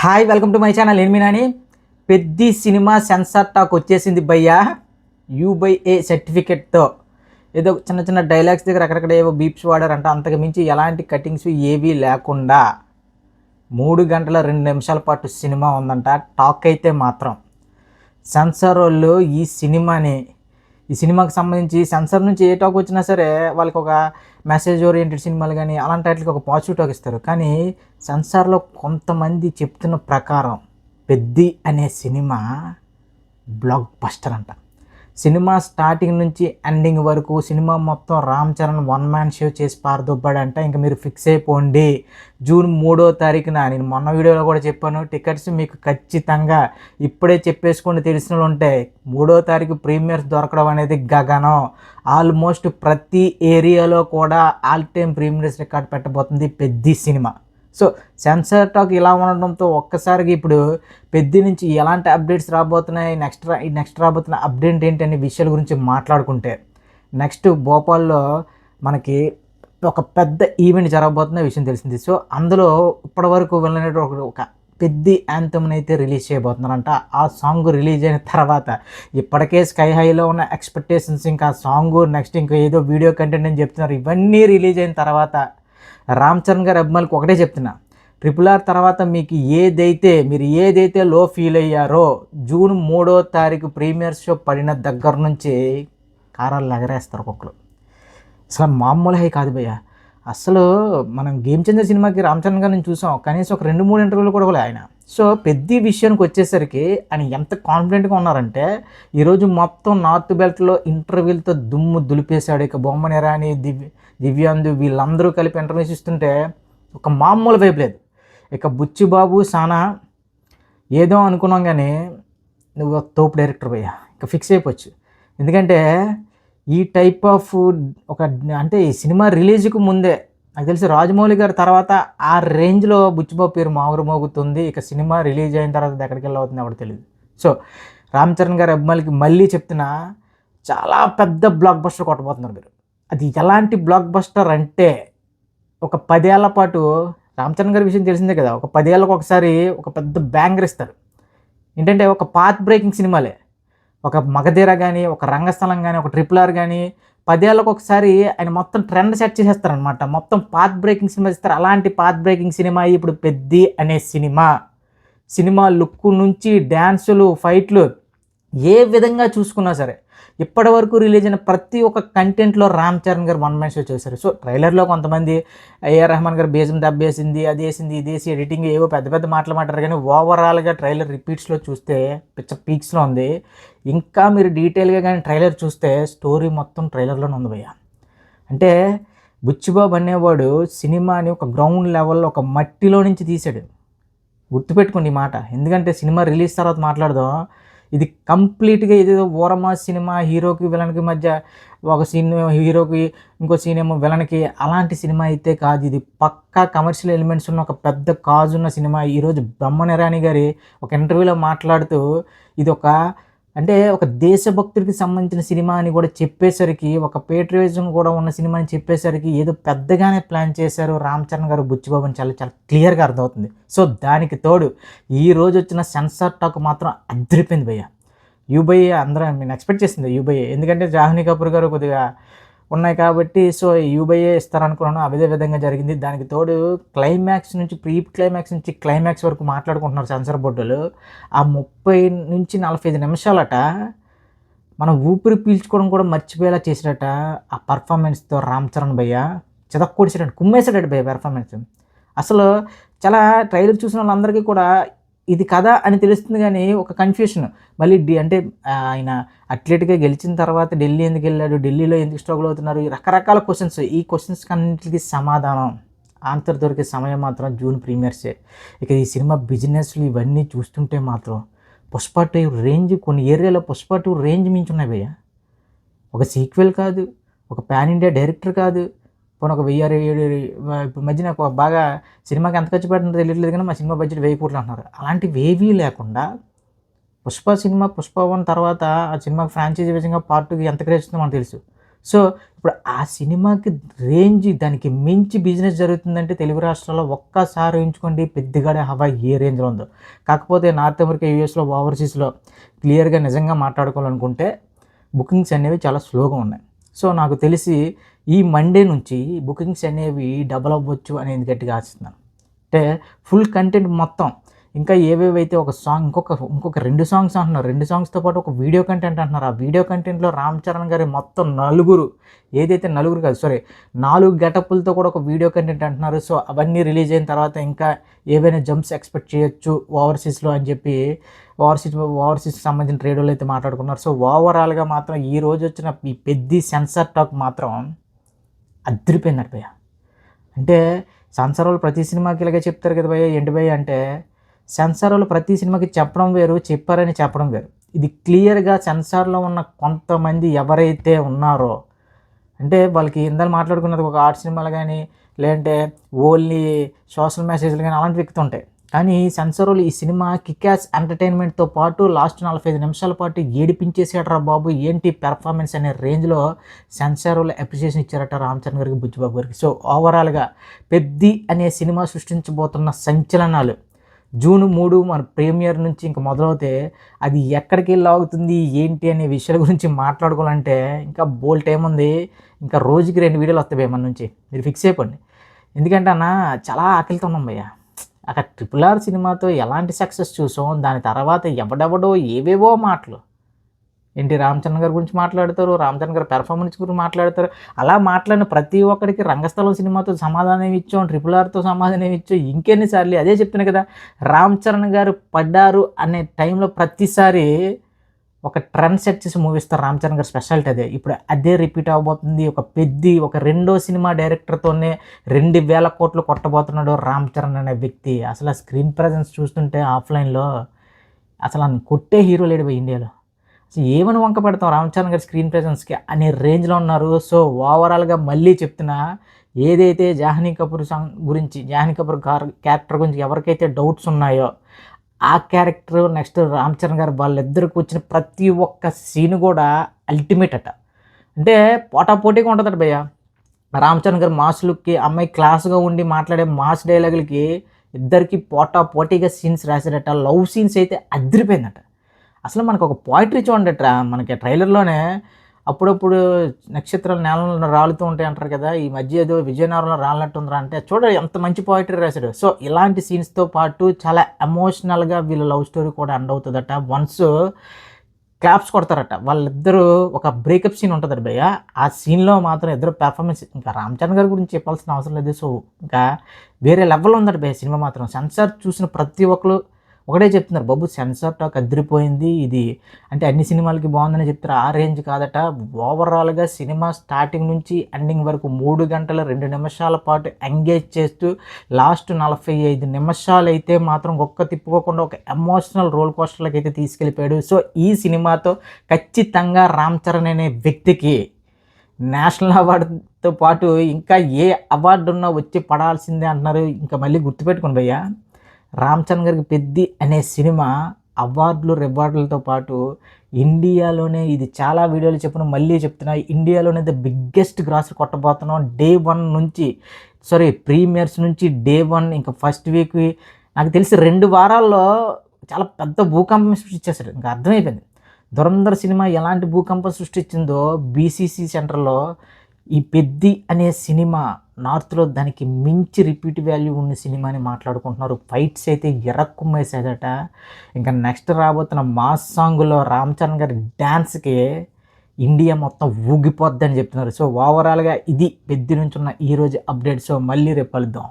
Hi welcome to my channel. నేను మీ Nani. Peddi cinema censor talk వచ్చేసింది భయ్యా. U/A సర్టిఫికెట్తో ఏదో చిన్న చిన్న డైలాగ్స్ దగ్గర అక్కడక్కడ ఏవో బీప్స్ వాడారంట. అంతకు మించి ఎలాంటి కటింగ్స్ ఏవీ లేకుండా 3 గంటల 2 నిమిషాల పాటు సినిమా ఉందంట. టాక్ అయితే మాత్రం సెన్సార్ వాళ్ళు ఈ సినిమాకి సంబంధించి సెన్సార్ నుంచి ఏ టాక్ వచ్చినా సరే వాళ్ళకి ఒక మెసేజ్ ఓరియంటెడ్ సినిమాలు కానీ అలాంటి వాటికి ఒక పాజిటివ్ టాక్ ఇస్తారు. కానీ సెన్సార్లో కొంతమంది చెప్తున్న ప్రకారం పెద్ది అనే సినిమా బ్లాక్ బస్టర్ అంట. సినిమా స్టార్టింగ్ నుంచి ఎండింగ్ వరకు సినిమా మొత్తం రామ్ చరణ్ 1 మ్యాన్ షో చేసి పారదొబ్బాడంట. ఇంకా మీరు ఫిక్స్ అయిపోండి. జూన్ 3వ తారీఖున నేను మొన్న వీడియోలో కూడా చెప్పాను, టికెట్స్ మీకు ఖచ్చితంగా ఇప్పుడే చెప్పేసుకోండి. తెలిసిన ఉంటే 3వ తారీఖు ప్రీమియర్స్ దొరకడం అనేది గగనం. ఆల్మోస్ట్ ప్రతి ఏరియాలో కూడా ఆల్ టైమ్ ప్రీమియర్స్ రికార్డ్ పెట్టబోతుంది Peddi cinema. So censor talk ఇలా ఉండడంతో ఒక్కసారిగా ఇప్పుడు పెద్ది నుంచి ఎలాంటి అప్డేట్స్ రాబోతున్నాయి, నెక్స్ట్ రాబోతున్న అప్డేట్ ఏంటి అనే విషయాల గురించి మాట్లాడుకుంటే, నెక్స్ట్ భోపాల్లో మనకి ఒక పెద్ద ఈవెంట్ జరగబోతున్న విషయం తెలిసింది. సో అందులో ఇప్పటివరకు వెళ్ళిన ఒక పెద్ది యాంథమ్ని అయితే రిలీజ్ చేయబోతున్నారంట. ఆ సాంగ్ రిలీజ్ అయిన తర్వాత ఇప్పటికే స్కై హైలో ఉన్న ఎక్స్పెక్టేషన్స్, ఇంకా ఆ సాంగ్ నెక్స్ట్ ఇంకా ఏదో వీడియో కంటెంట్ అని చెప్తున్నారు. ఇవన్నీ రిలీజ్ అయిన తర్వాత రామ్ చరణ్ గారి అభిమానులకు ఒకటే చెప్తున్నా, RRR తర్వాత మీకు మీరు ఏదైతే లో ఫీల్ అయ్యారో జూన్ 3వ తారీఖు ప్రీమియర్ షో పడిన దగ్గర నుంచి కారాలు ఎగరేస్తారు ఒక్కొక్కరు. అసలు మామూలు హై కాదు భయ్య. అసలు మనం గేమ్ చేంజర్ సినిమాకి రామ్ చరణ్ గారిని చూసాం, కనీసం ఒక 2-3 ఇంటర్వ్యూలు కూడా ఆయన. సో పెద్ద విషయానికి వచ్చేసరికి ఆయన ఎంత కాన్ఫిడెంట్గా ఉన్నారంటే, ఈరోజు మొత్తం నార్త్ బెల్ట్లో ఇంటర్వ్యూలతో దుమ్ము దులిపేశాడు. ఇక బొమ్మని రాని దివ్యాందు వీళ్ళందరూ కలిపి ఇంటర్వ్యూస్ ఇస్తుంటే ఒక మామూలు వైపు లేదు. ఇక బుచ్చిబాబు సానా ఏదో అనుకున్నాం, కానీ నువ్వు తోపు డైరెక్టర్ భయ్యా, ఇక ఫిక్స్ అయిపోవచ్చు. ఎందుకంటే ఈ టైప్ ఆఫ్ అంటే ఈ సినిమా రిలీజ్కి ముందే నాకు తెలిసి రాజమౌళి గారి తర్వాత ఆ రేంజ్లో బుచ్చిబాబు పేరు మోగుతుంది. ఇక సినిమా రిలీజ్ అయిన తర్వాత ఎక్కడికి వెళ్ళవుతుంది ఎవరికి తెలియదు. సో రామ్ చరణ్ గారి అభిమానులకి మళ్ళీ చెప్తున్నా, చాలా పెద్ద బ్లాక్ బస్టర్ కొట్టబోతున్నారు మీరు. అది ఎలాంటి బ్లాక్ బస్టర్ అంటే, ఒక 10 ఏళ్ల పాటు రామ్ చరణ్ గారి విషయం తెలిసిందే కదా, ఒక 10 ఏళ్ళకు ఒకసారి ఒక పెద్ద బ్యాంగర్ ఇస్తారు. ఏంటంటే ఒక పాత్ బ్రేకింగ్ సినిమాలే, ఒక మగధీర కానీ, ఒక రంగస్థలం కానీ, ఒక RRR కానీ 10 ఏళ్ళకు ఒకసారి ఆయన మొత్తం ట్రెండ్ సెట్ చేసేస్తారనమాట. మొత్తం పాత్ బ్రేకింగ్ సినిమా ఇస్తారు. అలాంటి పాత్ బ్రేకింగ్ సినిమా ఇప్పుడు పెద్ది అనే సినిమా లుక్ నుంచి డ్యాన్సులు, ఫైట్లు ఏ విధంగా చూసుకున్నా సరే ఇప్పటి వరకు రిలీజ్ అయిన ప్రతి ఒక్క కంటెంట్లో రామ్ చరణ్ గారు 1 మ్యాన్ షో చేశారు. సో ట్రైలర్లో కొంతమంది AR రెహమాన్ గారు బేజం దబ్బేసింది, అది వేసింది, ఇది వేసి ఎడిటింగ్ ఏవో పెద్ద మాటలు మాట్లాడారు. కానీ ఓవరాల్గా ట్రైలర్ రిపీట్స్లో చూస్తే పిచ్చ పీక్స్లో ఉంది. ఇంకా మీరు డీటెయిల్గా కానీ ట్రైలర్ చూస్తే స్టోరీ మొత్తం ట్రైలర్లోనే ఉంది భయ్య. అంటే బుచ్చిబాబు అనేవాడు సినిమాని ఒక గ్రౌండ్ లెవెల్లో ఒక మట్టిలో నుంచి తీశాడు. గుర్తుపెట్టుకోండి ఈ మాట. ఎందుకంటే సినిమా రిలీజ్ తర్వాత మాట్లాడదాం. ఇది కంప్లీట్గా ఏదేదో ఓరమాస్ సినిమా, హీరోకి విలన్కి మధ్య ఒక సీన్, హీరోకి ఇంకో సీన్ ఏమో విలన్కి, అలాంటి సినిమా అయితే కాదు. ఇది పక్కా కమర్షియల్ ఎలిమెంట్స్ ఉన్న ఒక పెద్ద కాజ్ ఉన్న సినిమా. ఈరోజు బొమ్మని రాని గారి ఒక ఇంటర్వ్యూలో మాట్లాడుతూ ఇది ఒక దేశభక్తుడికి సంబంధించిన సినిమా అని కూడా చెప్పేసరికి, ఒక పేట్రియాటిజం కూడా ఉన్న సినిమా అని చెప్పేసరికి ఏదో పెద్దగానే ప్లాన్ చేశారు రామ్ చరణ్ గారు బుచ్చిబాబు అని చాలా చాలా క్లియర్గా అర్థమవుతుంది. సో దానికి తోడు ఈరోజు వచ్చిన సెన్సార్ టాక్ మాత్రం అదిరిపోయింది భయ్య. U/A అందరూ నేను ఎక్స్పెక్ట్ చేసింది U/A, ఎందుకంటే జాహ్నవి కపూర్ గారు కొద్దిగా ఉన్నాయి కాబట్టి. సో U/A ఇస్తారనుకున్నాను, అదే విధంగా జరిగింది. దానికి తోడు క్లైమాక్స్ నుంచి ప్రీ క్లైమాక్స్ నుంచి క్లైమాక్స్ వరకు మాట్లాడుకుంటున్నారు సెన్సార్ బోర్డులు. ఆ 30-45 నిమిషాలట మనం ఊపిరి పీల్చుకోవడం కూడా మర్చిపోయేలా చేసాడట ఆ పర్ఫార్మెన్స్తో రామ్ చరణ్ భయ్య. చితక్కొడిసాడట, కుమ్మేసాడట భయ్య పర్ఫార్మెన్స్. అసలు చాలా ట్రైలర్ చూసిన వాళ్ళందరికీ కూడా ఇది కదా అని తెలుస్తుంది, కానీ ఒక కన్ఫ్యూషన్. మళ్ళీ అంటే ఆయన అథ్లెట్గా గెలిచిన తర్వాత ఢిల్లీ ఎందుకు వెళ్ళాడు, ఢిల్లీలో ఎందుకు స్ట్రగుల్ అవుతున్నారు, ఈ రకరకాల క్వశ్చన్స్. ఈ క్వశ్చన్స్ అన్నింటికి సమాధానం, ఆన్సర్ దొరికే సమయం మాత్రం జూన్ ప్రీమియర్సే. ఇక ఈ సినిమా బిజినెస్లు ఇవన్నీ చూస్తుంటే మాత్రం పుష్ప 2 రేంజ్, కొన్ని ఏరియాలో పుష్ప 2 రేంజ్ మించున్నాయి భయ్య. ఒక సీక్వెల్ కాదు, ఒక పాన్ ఇండియా డైరెక్టర్ కాదు, పోనీ ఒక 1000 ఇప్పుడు మధ్యన ఒక బాగా సినిమాకి ఎంత ఖర్చు పెడుతుందో తెలియట్లేదు, కానీ మా సినిమా బడ్జెట్ 1000 కోట్లు అంటున్నారు. అలాంటివి ఏవీ లేకుండా పుష్ప 1 తర్వాత ఆ సినిమాకి ఫ్రాంచైజీ విధంగా పార్ట్ 2కి ఎంత క్రేజ్ వస్తుందో మనకు తెలుసు. సో ఇప్పుడు ఆ సినిమాకి రేంజ్ దానికి మించి బిజినెస్ జరుగుతుందంటే తెలుగు రాష్ట్రాల్లో ఒక్కసారి ఊహించుకోండి పెద్దిగాడే హవా ఏ రేంజ్లో ఉందో. కాకపోతే నార్త్ అమెరికా, యూఎస్లో, ఓవర్సీస్లో క్లియర్గా నిజంగా మాట్లాడుకోవాలనుకుంటే బుకింగ్స్ అనేవి చాలా స్లోగా ఉన్నాయి. సో నాకు తెలిసి ఈ మండే నుంచి బుకింగ్స్ అనేవి డబల్ అవ్వచ్చు అనేది గట్టిగా ఆశిస్తున్నాను. అంటే ఫుల్ కంటెంట్ మొత్తం ఇంకా ఏవేవైతే ఒక సాంగ్ ఇంకొక 2 సాంగ్స్ అంటున్నారు. 2 సాంగ్స్‌తో పాటు ఒక వీడియో కంటెంట్ అంటున్నారు. ఆ వీడియో కంటెంట్‌లో రామ్ చరణ్ గారి మొత్తం నలుగురు కాదు, సారీ 4 గెటప్పులతో కూడా ఒక వీడియో కంటెంట్ అంటున్నారు. సో అవన్నీ రిలీజ్ అయిన తర్వాత ఇంకా ఏవైనా జంప్స్ ఎక్స్‌పెక్ట్ చేయొచ్చు ఓవర్సీస్‌లో అని చెప్పి ఓవర్సీస్‌కి సంబంధించిన ట్రేడోళ్ళు అయితే మాట్లాడుకున్నారు. సో ఓవరాల్‌గా మాత్రం ఈ రోజు వచ్చిన ఈ పెద్ది సెన్సార్ టాక్ మాత్రం అదిరిపోయిందట భయ్య. అంటే సెన్సార్ వాళ్ళు ప్రతి సినిమాకి ఇలాగే చెప్తారు కదా భయ్య, ఏంటి భయ్య అంటే సెన్సార్ వాళ్ళు ప్రతి సినిమాకి చెప్పడం వేరు, చెప్పారని చెప్పడం వేరు. ఇది క్లియర్‌గా సెన్సార్‌లో ఉన్న కొంతమంది ఎవరైతే ఉన్నారో అంటే వాళ్ళకి ఇందాక మాట్లాడుకున్నది ఒక ఆర్ట్ సినిమాలు కానీ లేదంటే ఓన్లీ సోషల్ మెసేజ్లు కానీ అలాంటి వ్యక్తి ఉంటాయి. కానీ సెన్సార్ వాళ్ళు ఈ సినిమా కిక్-యాస్ ఎంటర్టైన్మెంట్‌తో పాటు లాస్ట్ 45 నిమిషాల పాటు ఏడిపించేసాడురా బాబు ఏంటి పెర్ఫార్మెన్స్ అనే రేంజ్లో సెన్సార్ వాళ్ళు అప్రిషియేషన్ ఇచ్చారట రామ్ చరణ్ గారికి, బుచ్చిబాబు గారికి. సో ఓవరాల్గా పెద్ది అనే సినిమా సృష్టించబోతున్న సంచలనాలు జూన్ 3 మన ప్రీమియర్ నుంచి ఇంక మొదలవుతే అది ఎక్కడికి వెళ్ళి ఆగుతుంది ఏంటి అనే విషయాల గురించి మాట్లాడుకోవాలంటే ఇంకా బోల్డ్ టైం ఉంది. ఇంకా రోజుకి 2 వీడియోలు వస్తాయి మన నుంచి, మీరు ఫిక్స్ అయిపోండి. ఎందుకంటే అన్న చాలా ఆకలితో ఉన్నాం భయ్య. అక్కడ RRR సినిమాతో ఎలాంటి సక్సెస్ చూసాం, దాని తర్వాత ఎవడెవడో ఏవేవో మాటలు ఏంటి రామ్ చరణ్ గారి గురించి మాట్లాడతారు, రామ్ చరణ్ గారి పెర్ఫార్మెన్స్ గురించి మాట్లాడతారు. అలా మాట్లాడిన ప్రతి ఒక్కడికి రంగస్థలం సినిమాతో సమాధానం ఇచ్చాం, RRRతో సమాధానం ఇచ్చాం, ఇంకెన్నిసార్లు అదే చెప్తున్నాయి కదా. రామ్ చరణ్ గారు పడ్డారు అనే టైంలో ప్రతిసారి ఒక ట్రెండ్ సెట్ చేసి మూవీ ఇస్తారు. రామ్ చరణ్ గారి స్పెషాలిటీ అదే. ఇప్పుడు అదే రిపీట్ అవ్వబోతుంది. ఒక రెండో సినిమా డైరెక్టర్తోనే 2,000 కోట్లు కొట్టబోతున్నాడు రామ్ చరణ్ అనే వ్యక్తి. అసలు ఆ స్క్రీన్ ప్రజెన్స్ చూస్తుంటే ఆఫ్లైన్లో అసలు కొట్టే హీరో లేడు ఇండియాలో. అసలు ఏమని వంక పెడతాం రామ్ చరణ్ గారి స్క్రీన్ ప్రెజెన్స్కి అనే రేంజ్లో ఉన్నారు. సో ఓవరాల్గా మళ్ళీ చెప్తున్నా, ఏదైతే జాహ్నవి కపూర్ క్యారెక్టర్ గురించి ఎవరికైతే డౌట్స్ ఉన్నాయో ఆ క్యారెక్టర్ నెక్స్ట్ రామ్ చరణ్ గారు వాళ్ళిద్దరికి వచ్చిన ప్రతి ఒక్క సీన్ కూడా అల్టిమేట్ అట. అంటే పోటాపోటీగా ఉంటుందట భయ్య. రామ్ చరణ్ గారు మాస్ లుక్కి, అమ్మాయి క్లాస్గా ఉండి మాట్లాడే మాస్ డైలాగులకి ఇద్దరికి పోటాపోటీగా సీన్స్ రాశారట. లవ్ సీన్స్ అయితే అదిరిపోయిందట. అసలు మనకు ఒక పోయిటరీ చూడండి మనకి ట్రైలర్లోనే అప్పుడప్పుడు నక్షత్రాలు నేలలో రాలుతూ ఉంటాయి అంటారు కదా, ఈ మధ్య ఏదో విజయనగరంలో రాలినట్టుందిరా అంటే చూడండి ఎంత మంచి పోయిటరీ రాశాడు. సో ఇలాంటి సీన్స్తో పాటు చాలా ఎమోషనల్గా వీళ్ళ లవ్ స్టోరీ కూడా ఎండ్ అవుతుందట. వన్స్ క్లాప్స్ కొడతారట వాళ్ళిద్దరూ, ఒక బ్రేకప్ సీన్ ఉంటుందట భయ్య. ఆ సీన్లో మాత్రం ఇద్దరు పెర్ఫార్మెన్స్ ఇంకా రామ్ చరణ్ గారి గురించి చెప్పాల్సిన అవసరం లేదు. సో ఇంకా వేరే లెవెల్లో ఉందట భయ్య సినిమా మాత్రం. సెన్సార్ చూసిన ప్రతి ఒక్కరు ఒకటే చెప్తున్నారు, బాబు సెన్సార్ టాక్ అదిరిపోయింది, ఇది అంటే అన్ని సినిమాలకి బాగుందని చెప్తారు. ఆ రేంజ్ కాదట. ఓవరాల్గా సినిమా స్టార్టింగ్ నుంచి ఎండింగ్ వరకు 3 గంటల 2 నిమిషాల పాటు ఎంగేజ్ చేస్తూ లాస్ట్ 45 నిమిషాలు అయితే మాత్రం ఒక్క తిప్పుకోకుండా ఒక ఎమోషనల్ రోల్ కోస్టర్లకు అయితే తీసుకెళ్ళిపోయాడు. సో ఈ సినిమాతో ఖచ్చితంగా రామ్ చరణ్ అనే వ్యక్తికి నేషనల్ అవార్డుతో పాటు ఇంకా ఏ అవార్డు ఉన్నా వచ్చి పడాల్సిందే అంటున్నారు. ఇంకా మళ్ళీ గుర్తుపెట్టుకోండి భయ్య, రామ్ చరణ్ గారికి పెద్ది అనే సినిమా అవార్డులు రివార్డులతో పాటు ఇండియాలోనే, ఇది చాలా వీడియోలు చెప్పిన మళ్ళీ చెప్తున్నా, ఇండియాలోనే ద బిగ్గెస్ట్ గ్రాసర్ కొట్టబోతున్నాం. డే 1 నుంచి ప్రీమియర్స్ నుంచి డే 1 ఇంకా ఫస్ట్ వీక్ నాకు తెలిసి 2 వారాల్లో చాలా పెద్ద భూకంపం సృష్టించేశారు. ఇంకా అర్థమైపోయింది ధురంధర్ సినిమా ఎలాంటి భూకంపం సృష్టించిందో. బీసీసీ సెంటర్లో ఈ పెద్ది అనే సినిమా నార్త్లో దానికి మించి రిపీట్ వాల్యూ ఉన్న సినిమా అని మాట్లాడుకుంటున్నారు. ఫైట్స్ అయితే ఎరక్కుమ్మేసేదట. ఇంకా నెక్స్ట్ రాబోతున్న మాస్ సాంగ్లో రామ్ చరణ్ గారి డ్యాన్స్కి ఇండియా మొత్తం ఊగిపోద్దని చెప్తున్నారు. సో ఓవరాల్గా ఇది పెద్ది నుంచి ఉన్న ఈరోజు అప్డేట్. సో మళ్ళీ రేపు కలుద్దాం.